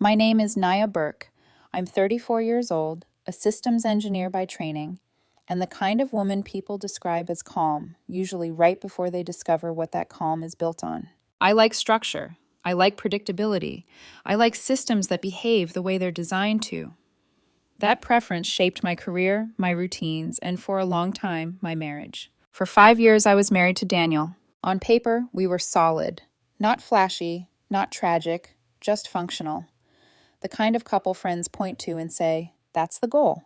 My name is Naya Burke. I'm 34 years old, a systems engineer by training, and the kind of woman people describe as calm, usually right before they discover what that calm is built on. I like structure. I like predictability. I like systems that behave the way they're designed to. That preference shaped my career, my routines, and for a long time, my marriage. For 5 years, I was married to Daniel. On paper, we were solid. Not flashy, not tragic, just functional. The kind of couple friends point to and say, that's the goal.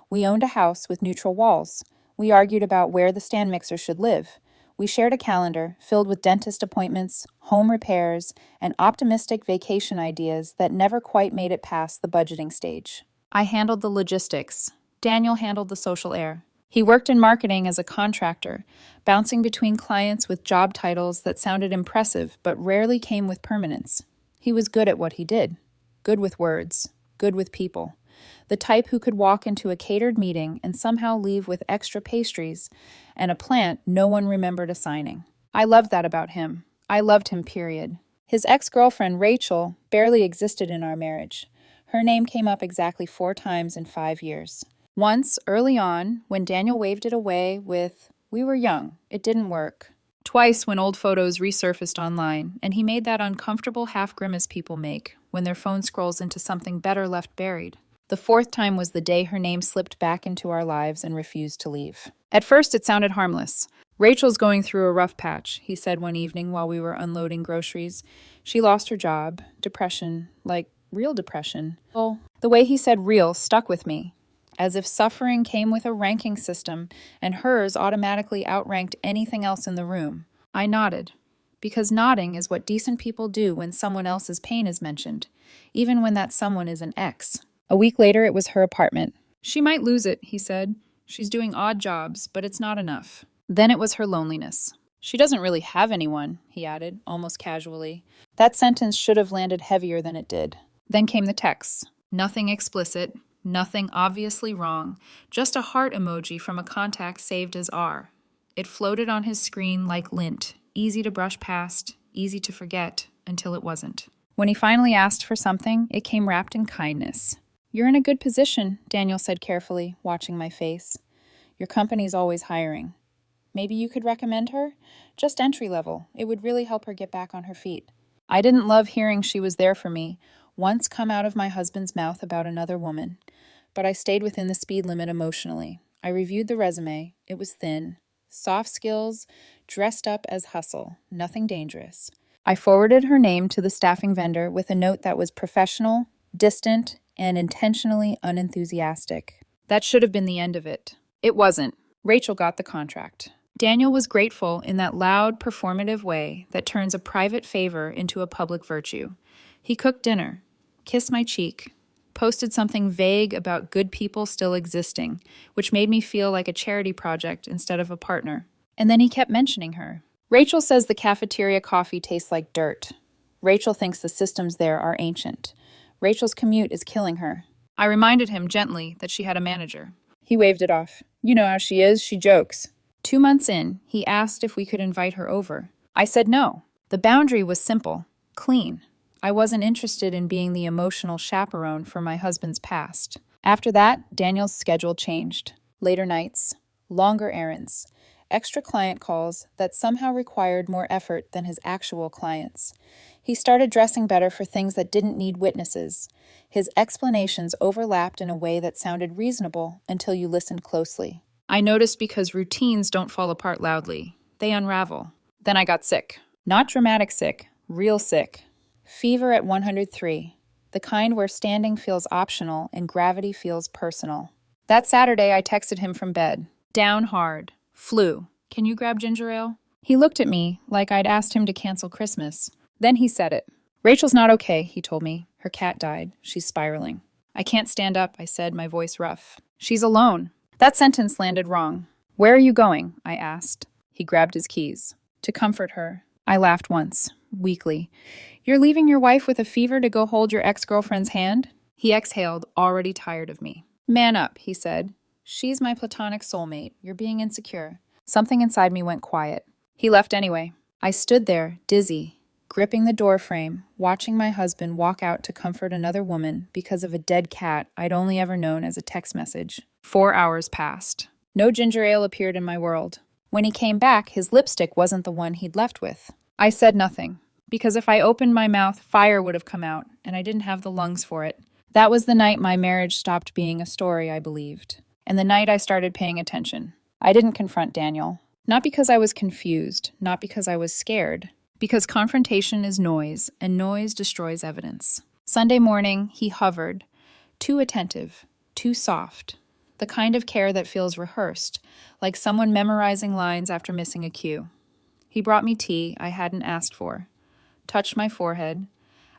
We owned a house with neutral walls. We argued about where the stand mixer should live. We shared a calendar filled with dentist appointments, home repairs, and optimistic vacation ideas that never quite made it past the budgeting stage. I handled the logistics. Daniel handled the social air. He worked in marketing as a contractor, bouncing between clients with job titles that sounded impressive but rarely came with permanence. He was good at what he did. Good with words, good with people. The type who could walk into a catered meeting and somehow leave with extra pastries and a plant no one remembered assigning. I loved that about him. I loved him, period. His ex-girlfriend, Rachel, barely existed in our marriage. Her name came up exactly 4 times in 5 years. Once, early on, when Daniel waved it away with, "We were young, it didn't work." Twice when old photos resurfaced online, and he made that uncomfortable half-grimace people make when their phone scrolls into something better left buried. The 4th time was the day her name slipped back into our lives and refused to leave. At first, it sounded harmless. "Rachel's going through a rough patch," he said one evening while we were unloading groceries. "She lost her job. Depression. Like, real depression." Well, the way he said real stuck with me, as if suffering came with a ranking system and hers automatically outranked anything else in the room. I nodded, because nodding is what decent people do when someone else's pain is mentioned, even when that someone is an ex. A week later, it was her apartment. "She might lose it," he said. "She's doing odd jobs, but it's not enough." Then it was her loneliness. "She doesn't really have anyone," he added, almost casually. That sentence should have landed heavier than it did. Then came the texts. Nothing explicit, nothing obviously wrong, just a heart emoji from a contact saved as R. It floated on his screen like lint, easy to brush past, easy to forget, until it wasn't. When he finally asked for something, it came wrapped in kindness. "You're in a good position," Daniel said carefully, watching my face. "Your company's always hiring. Maybe you could recommend her? Just entry level. It would really help her get back on her feet." I didn't love hearing she was there for me, once come out of my husband's mouth about another woman, but I stayed within the speed limit emotionally. I reviewed the resume. It was thin. Soft skills, dressed up as hustle, nothing dangerous. I forwarded her name to the staffing vendor with a note that was professional, distant, and intentionally unenthusiastic. That should have been the end of it. It wasn't. Rachel got the contract. Daniel was grateful in that loud, performative way that turns a private favor into a public virtue. He cooked dinner, kissed my cheek, posted something vague about good people still existing, which made me feel like a charity project instead of a partner. And then he kept mentioning her. "Rachel says the cafeteria coffee tastes like dirt. Rachel thinks the systems there are ancient. Rachel's commute is killing her." I reminded him gently that she had a manager. He waved it off. "You know how she is, she jokes." 2 months in, he asked if we could invite her over. I said no. The boundary was simple, clean. I wasn't interested in being the emotional chaperone for my husband's past. After that, Daniel's schedule changed. Later nights, longer errands, extra client calls that somehow required more effort than his actual clients. He started dressing better for things that didn't need witnesses. His explanations overlapped in a way that sounded reasonable until you listened closely. I noticed because routines don't fall apart loudly. They unravel. Then I got sick. Not dramatic sick, real sick. Fever at 103. The kind where standing feels optional and gravity feels personal. That Saturday, I texted him from bed. "Down hard. Flu. Can you grab ginger ale?" He looked at me like I'd asked him to cancel Christmas. Then he said it. "Rachel's not okay," he told me. "Her cat died. She's spiraling." "I can't stand up," I said, my voice rough. "She's alone." That sentence landed wrong. "Where are you going?" I asked. He grabbed his keys. "To comfort her." I laughed once, weakly. "You're leaving your wife with a fever to go hold your ex-girlfriend's hand?" He exhaled, already tired of me. "Man up," he said. "She's my platonic soulmate. You're being insecure." Something inside me went quiet. He left anyway. I stood there, dizzy, gripping the doorframe, watching my husband walk out to comfort another woman because of a dead cat I'd only ever known as a text message. 4 hours passed. No ginger ale appeared in my world. When he came back, his lipstick wasn't the one he'd left with. I said nothing, because if I opened my mouth, fire would have come out, and I didn't have the lungs for it. That was the night my marriage stopped being a story I believed, and the night I started paying attention. I didn't confront Daniel. Not because I was confused, not because I was scared, because confrontation is noise, and noise destroys evidence. Sunday morning, he hovered, too attentive, too soft, the kind of care that feels rehearsed, like someone memorizing lines after missing a cue. He brought me tea I hadn't asked for, touched my forehead,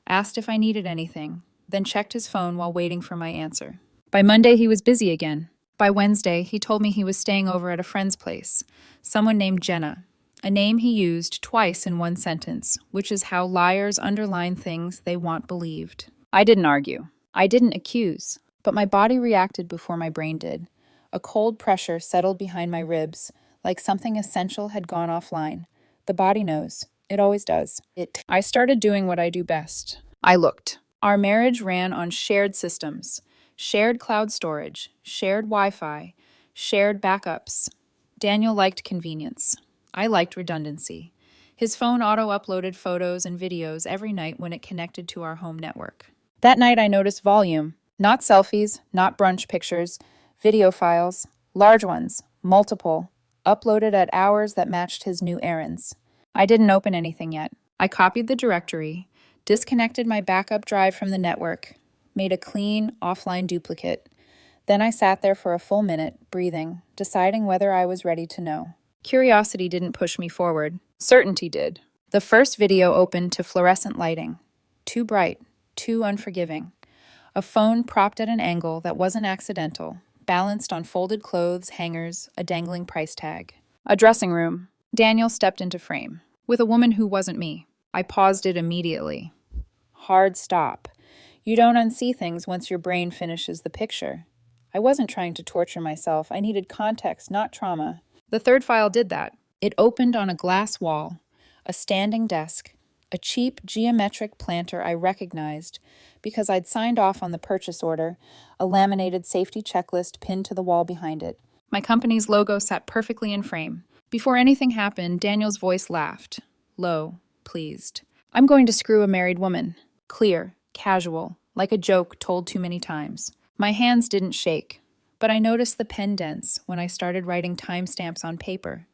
asked if I needed anything, then checked his phone while waiting for my answer. By Monday, he was busy again. By Wednesday, he told me he was staying over at a friend's place, someone named Jenna, a name he used twice in one sentence, which is how liars underline things they want believed. I didn't argue. I didn't accuse, but my body reacted before my brain did. A cold pressure settled behind my ribs, like something essential had gone offline. The body knows. It always does. I started doing what I do best. I looked. Our marriage ran on shared systems, shared cloud storage, shared Wi-Fi, shared backups. Daniel liked convenience. I liked redundancy. His phone auto-uploaded photos and videos every night when it connected to our home network. That night I noticed volume. Not selfies, not brunch pictures, video files, large ones, multiple, uploaded at hours that matched his new errands. I didn't open anything yet. I copied the directory, disconnected my backup drive from the network, made a clean, offline duplicate. Then I sat there for a full minute, breathing, deciding whether I was ready to know. Curiosity didn't push me forward. Certainty did. The first video opened to fluorescent lighting. Too bright, too unforgiving. A phone propped at an angle that wasn't accidental, balanced on folded clothes, hangers, a dangling price tag. A dressing room. Daniel stepped into frame. With a woman who wasn't me. I paused it immediately. Hard stop. You don't unsee things once your brain finishes the picture. I wasn't trying to torture myself. I needed context, not trauma. The third file did that. It opened on a glass wall, a standing desk, a cheap geometric planter I recognized because I'd signed off on the purchase order, a laminated safety checklist pinned to the wall behind it. My company's logo sat perfectly in frame. Before anything happened, Daniel's voice laughed, low, pleased. I'm going to screw a married woman. Clear, casual, like a joke told too many times. My hands didn't shake, but I noticed the pen dents when I started writing timestamps on paper.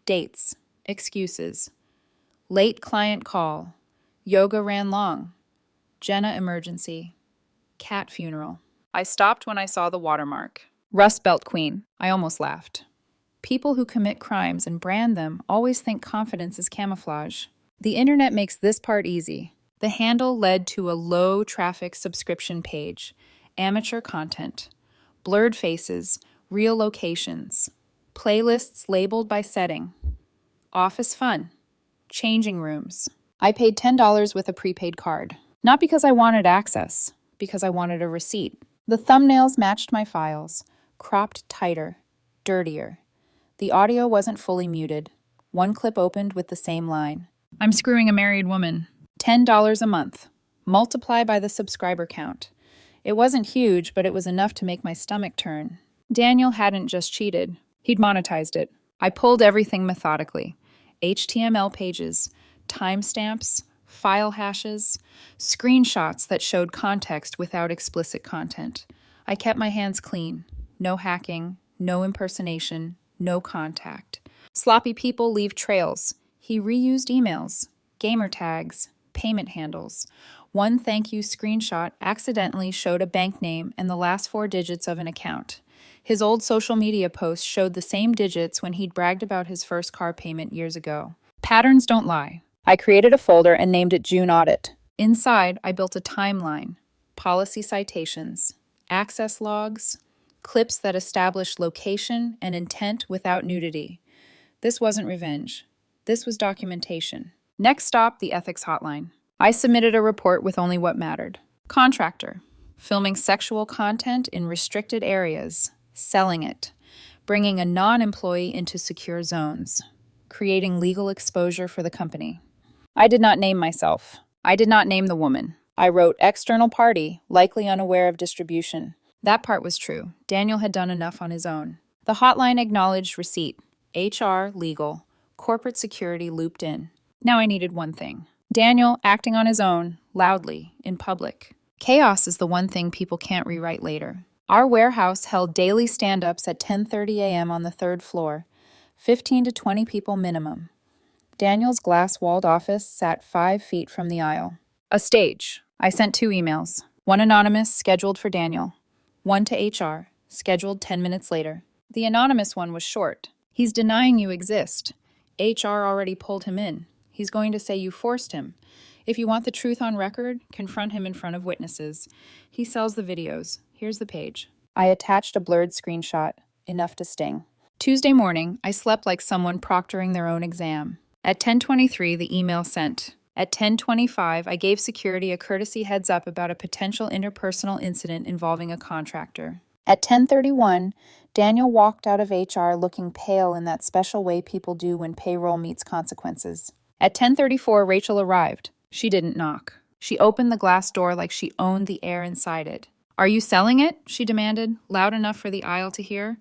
Dates, excuses. Late client call. Yoga ran long. Jenna emergency. Cat funeral. I stopped when I saw the watermark. Rust Belt Queen. I almost laughed. People who commit crimes and brand them always think confidence is camouflage. The internet makes this part easy. The handle led to a low-traffic subscription page. Amateur content. Blurred faces. Real locations. Playlists labeled by setting. Office fun. Changing rooms. I paid $10 with a prepaid card. Not because I wanted access, because I wanted a receipt. The thumbnails matched my files. Cropped tighter. Dirtier. The audio wasn't fully muted. One clip opened with the same line. I'm screwing a married woman. $10 a month. Multiply by the subscriber count. It wasn't huge, but it was enough to make my stomach turn. Daniel hadn't just cheated. He'd monetized it. I pulled everything methodically. HTML pages, timestamps, file hashes, screenshots that showed context without explicit content. I kept my hands clean. No hacking, no impersonation, no contact. Sloppy people leave trails. He reused emails, gamer tags, payment handles. One thank you screenshot accidentally showed a bank name and the last 4 digits of an account. His old social media posts showed the same digits when he'd bragged about his first car payment years ago. Patterns don't lie. I created a folder and named it June Audit. Inside, I built a timeline, policy citations, access logs, clips that established location and intent without nudity. This wasn't revenge. This was documentation. Next stop, the ethics hotline. I submitted a report with only what mattered. Contractor. Filming sexual content in restricted areas. Selling it. Bringing a non-employee into secure zones. Creating legal exposure for the company. I did not name myself. I did not name the woman. I wrote external party, likely unaware of distribution. That part was true. Daniel had done enough on his own. The hotline acknowledged receipt. HR, legal. Corporate security looped in. Now I needed one thing. Daniel acting on his own, loudly, in public. Chaos is the one thing people can't rewrite later. Our warehouse held daily stand-ups at 10:30 a.m. on the third floor. 15 to 20 people minimum. Daniel's glass-walled office sat 5 feet from the aisle. A stage. I sent 2 emails. One anonymous, scheduled for Daniel. One to HR, scheduled 10 minutes later. The anonymous one was short. He's denying you exist. HR already pulled him in. He's going to say you forced him. If you want the truth on record, confront him in front of witnesses. He sells the videos. Here's the page. I attached a blurred screenshot, enough to sting. Tuesday morning, I slept like someone proctoring their own exam. At 10:23, the email sent. At 10:25, I gave security a courtesy heads up about a potential interpersonal incident involving a contractor. At 10:31, Daniel walked out of HR looking pale in that special way people do when payroll meets consequences. At 10:34, Rachel arrived. She didn't knock. She opened the glass door like she owned the air inside it. "Are you selling it?" she demanded, loud enough for the aisle to hear.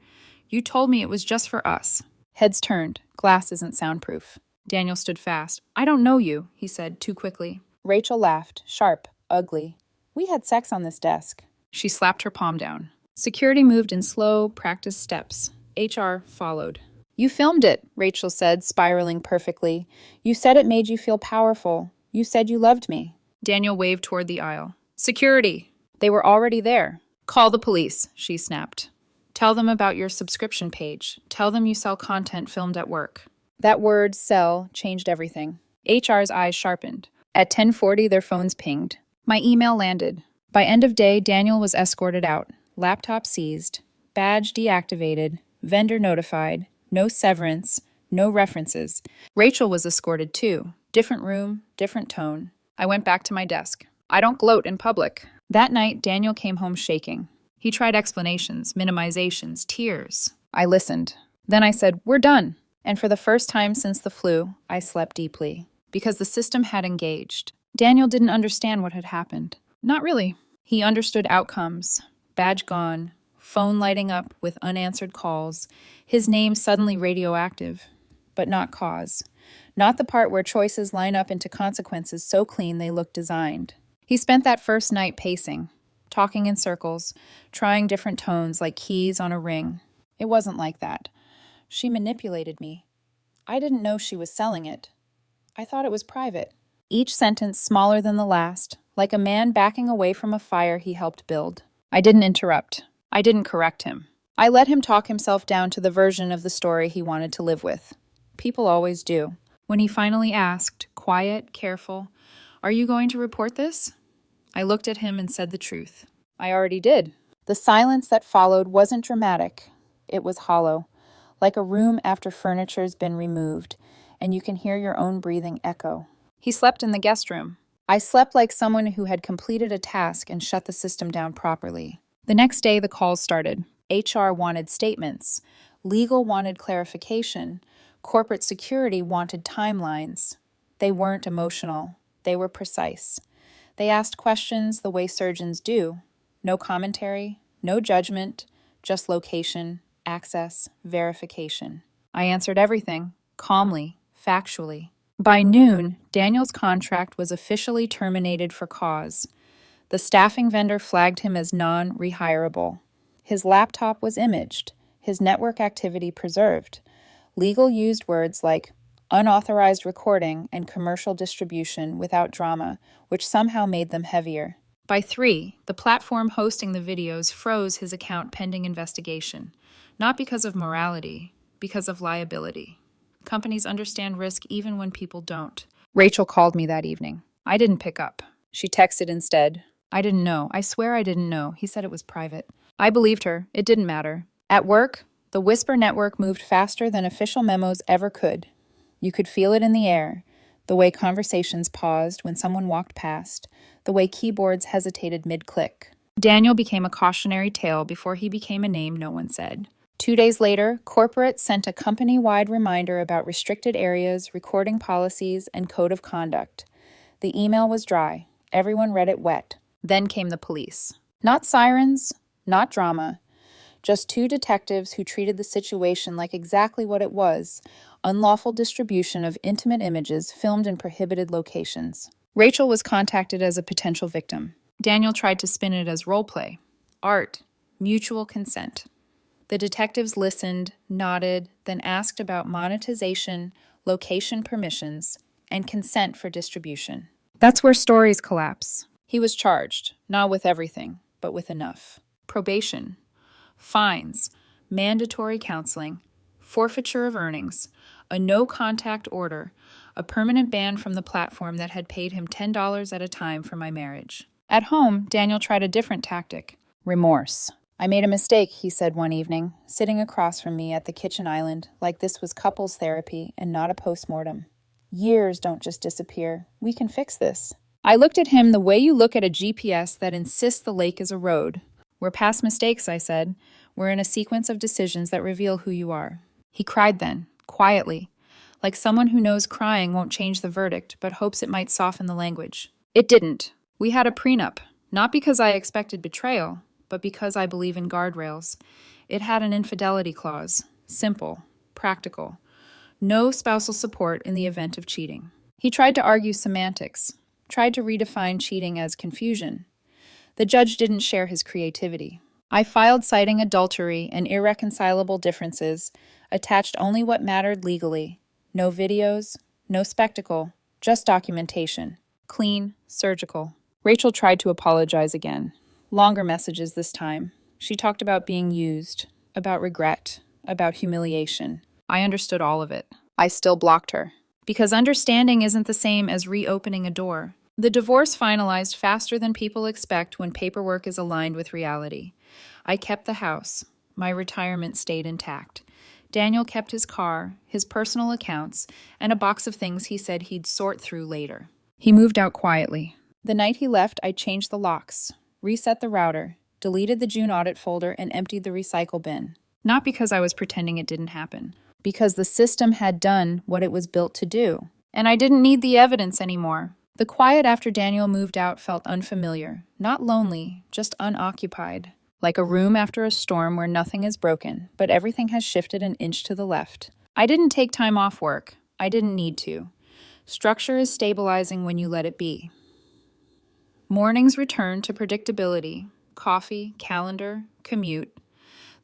"You told me it was just for us." Heads turned. Glass isn't soundproof. Daniel stood fast. "I don't know you," he said too quickly. Rachel laughed, sharp, ugly. "We had sex on this desk." She slapped her palm down. Security moved in slow, practiced steps. HR followed. "You filmed it," Rachel said, spiraling perfectly. "You said it made you feel powerful. You said you loved me." Daniel waved toward the aisle. "Security!" They were already there. "Call the police," she snapped. "Tell them about your subscription page. Tell them you sell content filmed at work." That word, sell, changed everything. HR's eyes sharpened. At 10:40, their phones pinged. My email landed. By end of day, Daniel was escorted out. Laptop seized. Badge deactivated. Vendor notified. No severance. No references. Rachel was escorted too. Different room, different tone. I went back to my desk. I don't gloat in public. That night, Daniel came home shaking. He tried explanations, minimizations, tears. I listened. Then I said, "We're done." And for the first time since the flu, I slept deeply. Because the system had engaged. Daniel didn't understand what had happened. Not really. He understood outcomes. Badge gone. Phone lighting up with unanswered calls. His name suddenly radioactive. But not cause. Not the part where choices line up into consequences so clean they look designed. He spent that first night pacing. Talking in circles. Trying different tones like keys on a ring. It wasn't like that. She manipulated me. I didn't know she was selling it. I thought it was private. Each sentence smaller than the last, like a man backing away from a fire he helped build. I didn't interrupt. I didn't correct him. I let him talk himself down to the version of the story he wanted to live with. People always do. When he finally asked, quiet, careful, "Are you going to report this?" I looked at him and said the truth. I already did. The silence that followed wasn't dramatic. It was hollow. Like a room after furniture's been removed, and you can hear your own breathing echo. He slept in the guest room. I slept like someone who had completed a task and shut the system down properly. The next day, the calls started. HR wanted statements. Legal wanted clarification. Corporate security wanted timelines. They weren't emotional. They were precise. They asked questions the way surgeons do. No commentary, no judgment, just location, access, verification. I answered everything, calmly, factually. By noon, Daniel's contract was officially terminated for cause. The staffing vendor flagged him as non-rehirable. His laptop was imaged, his network activity preserved. Legal used words like unauthorized recording and commercial distribution without drama, which somehow made them heavier. By 3, the platform hosting the videos froze his account pending investigation. Not because of morality, because of liability. Companies understand risk even when people don't. Rachel called me that evening. I didn't pick up. She texted instead. I didn't know. I swear I didn't know. He said it was private. I believed her. It didn't matter. At work, the Whisper network moved faster than official memos ever could. You could feel it in the air, the way conversations paused when someone walked past, the way keyboards hesitated mid-click. Daniel became a cautionary tale before he became a name no one said. 2 days later, corporate sent a company-wide reminder about restricted areas, recording policies, and code of conduct. The email was dry. Everyone read it wet. Then came the police. Not sirens, not drama, just two detectives who treated the situation like exactly what it was: unlawful distribution of intimate images filmed in prohibited locations. Rachel was contacted as a potential victim. Daniel tried to spin it as role play, art, mutual consent. The detectives listened, nodded, then asked about monetization, location permissions, and consent for distribution. That's where stories collapse. He was charged, not with everything, but with enough. Probation, fines, mandatory counseling, forfeiture of earnings, a no-contact order, a permanent ban from the platform that had paid him $10 at a time for my marriage. At home, Daniel tried a different tactic: remorse. I made a mistake, he said one evening, sitting across from me at the kitchen island, like this was couples therapy and not a postmortem. Years don't just disappear. We can fix this. I looked at him the way you look at a GPS that insists the lake is a road. We're past mistakes, I said. We're in a sequence of decisions that reveal who you are. He cried then, quietly, like someone who knows crying won't change the verdict, but hopes it might soften the language. It didn't. We had a prenup, not because I expected betrayal, but because I believe in guardrails. It had an infidelity clause, simple, practical. No spousal support in the event of cheating. He tried to argue semantics, tried to redefine cheating as confusion. The judge didn't share his creativity. I filed citing adultery and irreconcilable differences, attached only what mattered legally. No videos, no spectacle, just documentation. Clean, surgical. Rachel tried to apologize again. Longer messages this time. She talked about being used, about regret, about humiliation. I understood all of it. I still blocked her. Because understanding isn't the same as reopening a door. The divorce finalized faster than people expect when paperwork is aligned with reality. I kept the house. My retirement stayed intact. Daniel kept his car, his personal accounts, and a box of things he said he'd sort through later. He moved out quietly. The night he left, I changed the locks, reset the router, deleted the June audit folder, and emptied the recycle bin. Not because I was pretending it didn't happen, because the system had done what it was built to do. And I didn't need the evidence anymore. The quiet after Daniel moved out felt unfamiliar, not lonely, just unoccupied. Like a room after a storm where nothing is broken, but everything has shifted an inch to the left. I didn't take time off work. I didn't need to. Structure is stabilizing when you let it be. Mornings returned to predictability: coffee, calendar, commute.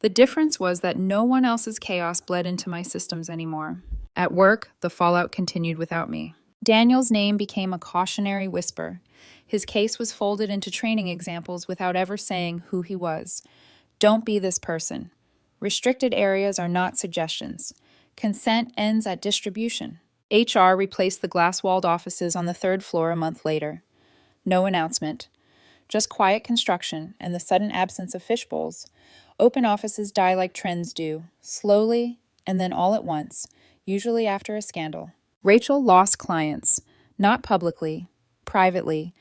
The difference was that no one else's chaos bled into my systems anymore. At work, the fallout continued without me. Daniel's name became a cautionary whisper. His case was folded into training examples without ever saying who he was. Don't be this person. Restricted areas are not suggestions. Consent ends at distribution. HR replaced the glass-walled offices on the 3rd floor a month later. No announcement. Just quiet construction and the sudden absence of fishbowls. Open offices die like trends do, slowly and then all at once, usually after a scandal. Rachel lost clients, not publicly, privately.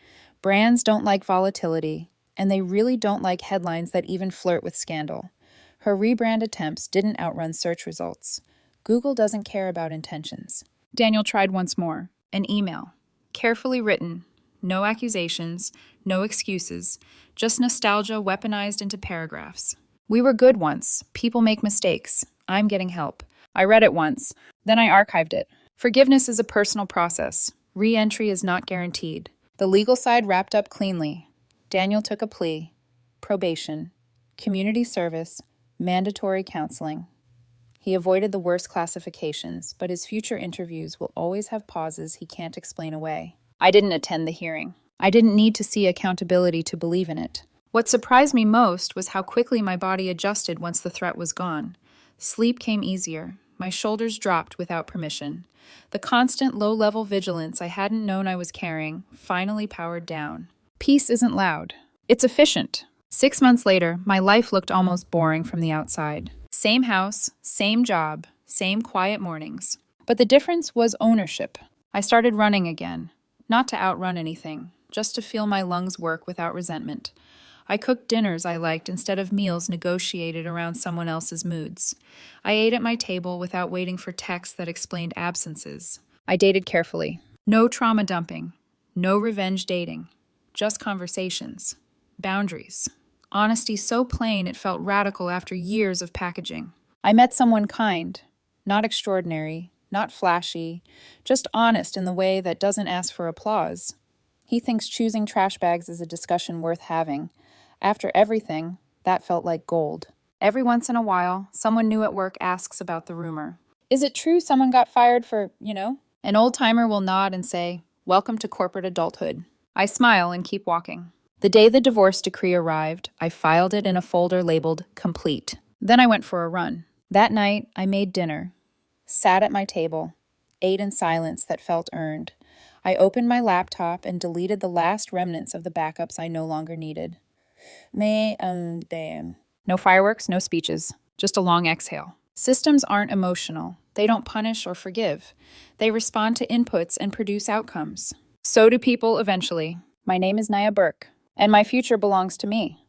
Brands don't like volatility, and they really don't like headlines that even flirt with scandal. Her rebrand attempts didn't outrun search results. Google doesn't care about intentions. Daniel tried once more. An email. Carefully written. No accusations, no excuses, just nostalgia weaponized into paragraphs. We were good once. People make mistakes. I'm getting help. I read it once. Then I archived it. Forgiveness is a personal process. Re-entry is not guaranteed. The legal side wrapped up cleanly. Daniel took a plea. Probation. Community service. Mandatory counseling. He avoided the worst classifications, but his future interviews will always have pauses he can't explain away. I didn't attend the hearing. I didn't need to see accountability to believe in it. What surprised me most was how quickly my body adjusted once the threat was gone. Sleep came easier. My shoulders dropped without permission. The constant low-level vigilance I hadn't known I was carrying finally powered down. Peace isn't loud. It's efficient. 6 months later, my life looked almost boring from the outside. Same house, same job, same quiet mornings. But the difference was ownership. I started running again. Not to outrun anything, just to feel my lungs work without resentment. I cooked dinners I liked instead of meals negotiated around someone else's moods. I ate at my table without waiting for texts that explained absences. I dated carefully. No trauma dumping. No revenge dating. Just conversations. Boundaries. Honesty so plain it felt radical after years of packaging. I met someone kind, not extraordinary, not flashy, just honest in the way that doesn't ask for applause. He thinks choosing trash bags is a discussion worth having. After everything, that felt like gold. Every once in a while, someone new at work asks about the rumor. Is it true someone got fired for? An old-timer will nod and say, "Welcome to corporate adulthood." I smile and keep walking. The day the divorce decree arrived, I filed it in a folder labeled "Complete." Then I went for a run. That night, I made dinner, sat at my table, ate in silence that felt earned. I opened my laptop and deleted the last remnants of the backups I no longer needed. Damn. No fireworks, no speeches, just a long exhale. Systems aren't emotional. They don't punish or forgive. They respond to inputs and produce outcomes. So do people eventually. My name is Naya Burke, and my future belongs to me.